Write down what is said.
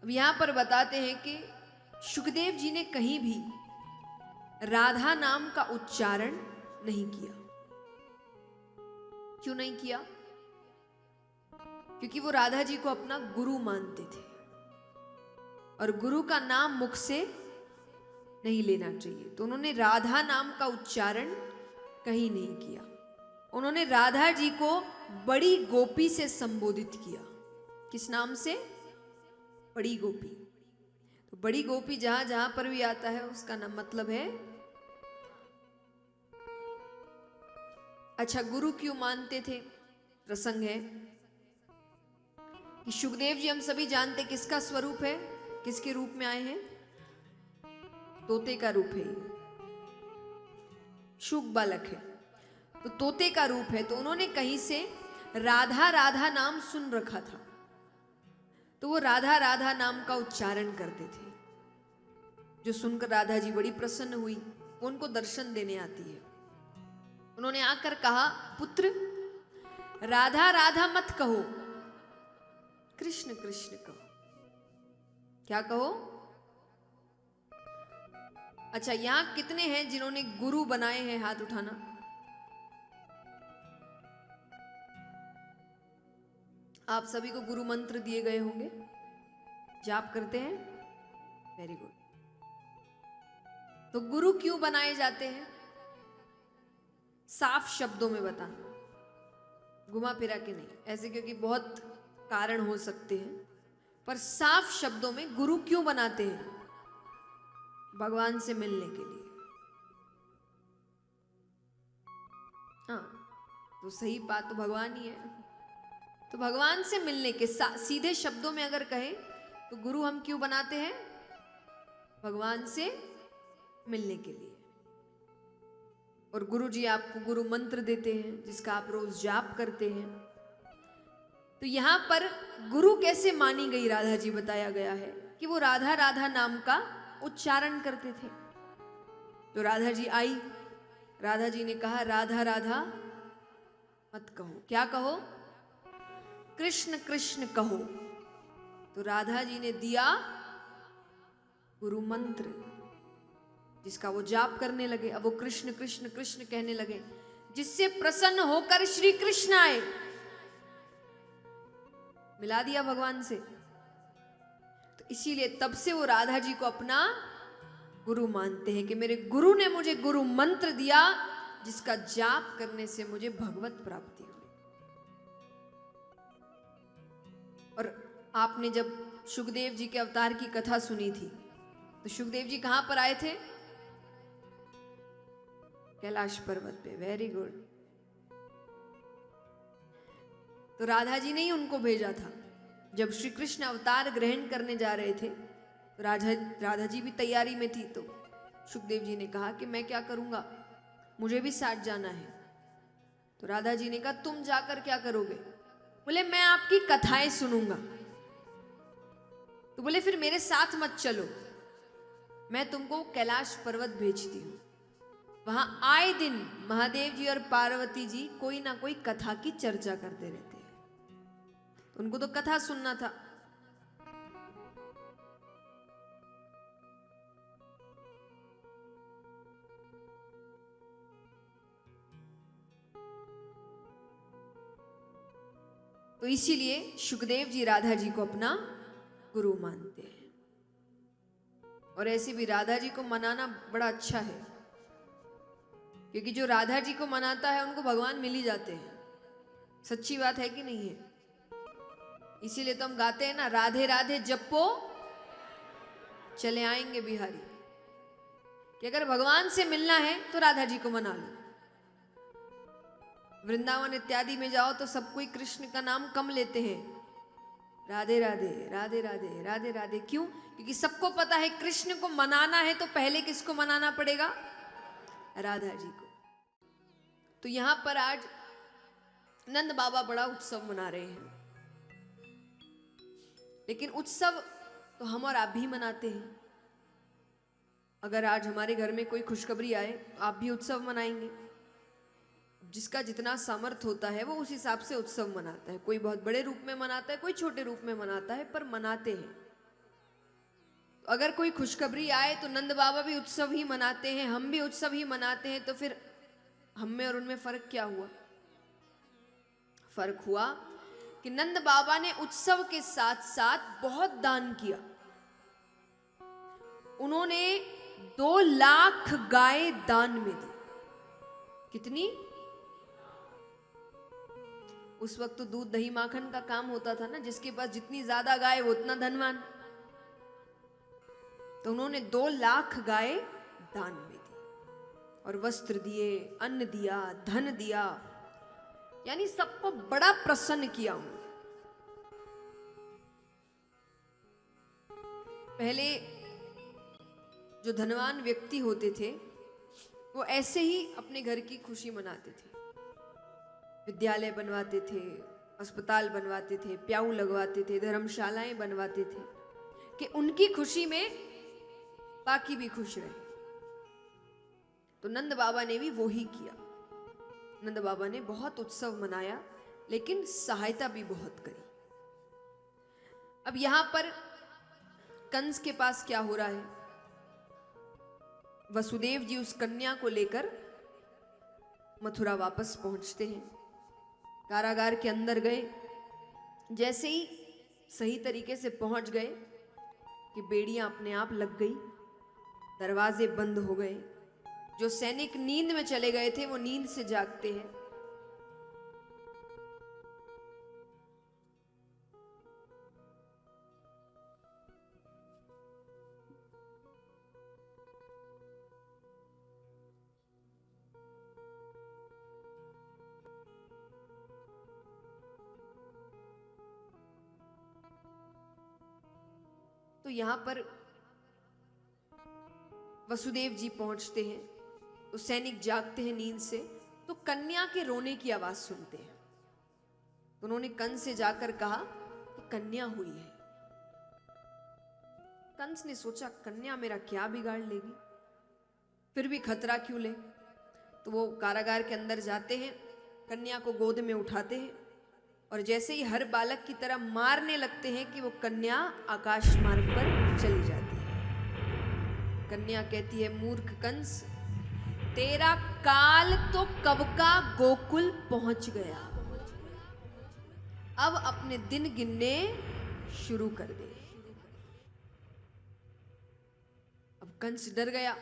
अब यहां पर बताते हैं कि सुखदेव जी ने कहीं भी राधा नाम का उच्चारण नहीं किया। क्यों नहीं किया? क्योंकि वो राधा जी को अपना गुरु मानते थे और गुरु का नाम मुख से नहीं लेना चाहिए, तो उन्होंने राधा नाम का उच्चारण कहीं नहीं किया। उन्होंने राधा जी को बड़ी गोपी से संबोधित किया। किस नाम से? बड़ी गोपी। तो बड़ी गोपी जहां जहां पर भी आता है उसका नाम मतलब है। अच्छा, गुरु क्यों मानते थे? प्रसंग है कि सुखदेव जी हम सभी जानते किसका स्वरूप है, किसके रूप में आए हैं? तोते का रूप है, शुक बालक है, तो तोते का रूप है। तो उन्होंने कहीं से राधा राधा नाम सुन रखा था, तो वो राधा राधा नाम का उच्चारण करते थे, जो सुनकर राधा जी बड़ी प्रसन्न हुई। वो उनको दर्शन देने आती है। उन्होंने आकर कहा, पुत्र राधा राधा मत कहो, कृष्ण कृष्ण कहो। क्या कहो? अच्छा, यहां कितने हैं जिन्होंने गुरु बनाए हैं? हाथ उठाना। आप सभी को गुरु मंत्र दिए गए होंगे, जाप करते हैं। Very good. तो गुरु क्यों बनाए जाते हैं? साफ शब्दों में बताना, घुमा फिरा के नहीं, ऐसे क्योंकि बहुत कारण हो सकते हैं, पर साफ शब्दों में गुरु क्यों बनाते हैं? भगवान से मिलने के लिए। हाँ, तो सही बात तो भगवान ही है। तो भगवान से मिलने के सीधे शब्दों में अगर कहें तो गुरु हम क्यों बनाते हैं? भगवान से मिलने के लिए। और गुरु जी आपको गुरु मंत्र देते हैं जिसका आप रोज जाप करते हैं। तो यहां पर गुरु कैसे मानी गई राधा जी बताया गया है कि वो राधा राधा नाम का उच्चारण करते थे। तो राधा जी आई, राधा जी ने कहा राधा राधा मत कहो। क्या कहो? कृष्ण कृष्ण कहो। तो राधा जी ने दिया गुरु मंत्र जिसका वो जाप करने लगे। अब वो कृष्ण कृष्ण कृष्ण कहने लगे, जिससे प्रसन्न होकर श्री कृष्ण आए। मिला दिया भगवान से। तो इसीलिए तब से वो राधा जी को अपना गुरु मानते हैं कि मेरे गुरु ने मुझे गुरु मंत्र दिया जिसका जाप करने से मुझे भगवत प्राप्ति हुई। और आपने जब सुखदेव जी के अवतार की कथा सुनी थी तो सुखदेव जी कहां पर आए थे? कैलाश पर्वत पे। Very good. तो राधा जी ने ही उनको भेजा था। जब श्री कृष्ण अवतार ग्रहण करने जा रहे थे तो राधा जी भी तैयारी में थी। तो सुखदेव जी ने कहा कि मैं क्या करूंगा, मुझे भी साथ जाना है। तो राधा जी ने कहा तुम जाकर क्या करोगे? बोले मैं आपकी कथाएं सुनूंगा। तो बोले फिर मेरे साथ मत चलो, मैं तुमको कैलाश पर्वत भेजती हूं। वहां आए दिन महादेव जी और पार्वती जी कोई ना कोई कथा की चर्चा करते रहते हैं। तो उनको तो कथा सुनना था। तो इसीलिए सुखदेव जी राधा जी को अपना गुरु मानते हैं। और ऐसे भी राधा जी को मनाना बड़ा अच्छा है, क्योंकि जो राधा जी को मनाता है उनको भगवान मिल ही जाते हैं। सच्ची बात है कि नहीं है? इसीलिए तो हम गाते हैं ना, राधे राधे जपो चले आएंगे बिहारी। कि अगर भगवान से मिलना है तो राधा जी को मना लो। वृंदावन इत्यादि में जाओ तो सब कोई कृष्ण का नाम कम लेते हैं, राधे राधे राधे राधे राधे राधे। क्यों? क्योंकि सबको पता है कृष्ण को मनाना है तो पहले किसको मनाना पड़ेगा? राधा जी को। तो यहां पर आज नंद बाबा बड़ा उत्सव मना रहे हैं, लेकिन उत्सव तो हम और आप भी मनाते हैं। अगर आज हमारे घर में कोई खुशखबरी आए तो आप भी उत्सव मनाएंगे। जिसका जितना सामर्थ्य होता है वो उस हिसाब से उत्सव मनाता है। कोई बहुत बड़े रूप में मनाता है, कोई छोटे रूप में मनाता है, पर मनाते हैं। अगर कोई खुशखबरी आए तो नंद बाबा भी उत्सव ही मनाते हैं, हम भी उत्सव ही मनाते हैं, तो फिर हम में और उनमें फर्क क्या हुआ? फर्क हुआ कि नंद बाबा ने उत्सव के साथ साथ बहुत दान किया। उन्होंने 2 लाख गाय दान में दी। कितनी? उस वक्त तो दूध दही माखन का काम होता था ना, जिसके पास जितनी ज्यादा गाय वो उतना धनवान। तो उन्होंने 2 लाख गाय दान में दी और वस्त्र दिए, अन्न दिया, धन दिया, यानी सबको बड़ा प्रसन्न किया उन्होंने। पहले जो धनवान व्यक्ति होते थे वो ऐसे ही अपने घर की खुशी मनाते थे। विद्यालय बनवाते थे, अस्पताल बनवाते थे, प्याऊ लगवाते थे, धर्मशालाएं बनवाते थे कि उनकी खुशी में बाकी भी खुश रहे। तो नंद बाबा ने भी वो ही किया। नंद बाबा ने बहुत उत्सव मनाया, लेकिन सहायता भी बहुत करी। अब यहां पर कंस के पास क्या हो रहा है? वसुदेव जी उस कन्या को लेकर मथुरा वापस पहुंचते हैं। कारागार के अंदर गए, जैसे ही सही तरीके से पहुंच गए कि बेड़ियां अपने आप लग गई, दरवाजे बंद हो गए। जो सैनिक नींद में चले गए थे वो नींद से जागते हैं। तो यहां पर वसुदेव जी पहुंचते हैं, तो सैनिक जागते हैं नींद से, तो कन्या के रोने की आवाज सुनते हैं। तो उन्होंने कंस से जाकर कहा कि कन्या हुई है। कंस ने सोचा कन्या मेरा क्या बिगाड़ लेगी, फिर भी खतरा क्यों ले। तो वो कारागार के अंदर जाते हैं, कन्या को गोद में उठाते हैं और जैसे ही हर बालक की तरह मारने लगते हैं कि वो कन्या आकाश मार्ग पर चली जाती है। कन्या कहती है, मूर्ख कंस, तेरा काल तो कब का गोकुल पहुंच गया, अब अपने दिन गिनने शुरू कर दे। अब कंस डर गया।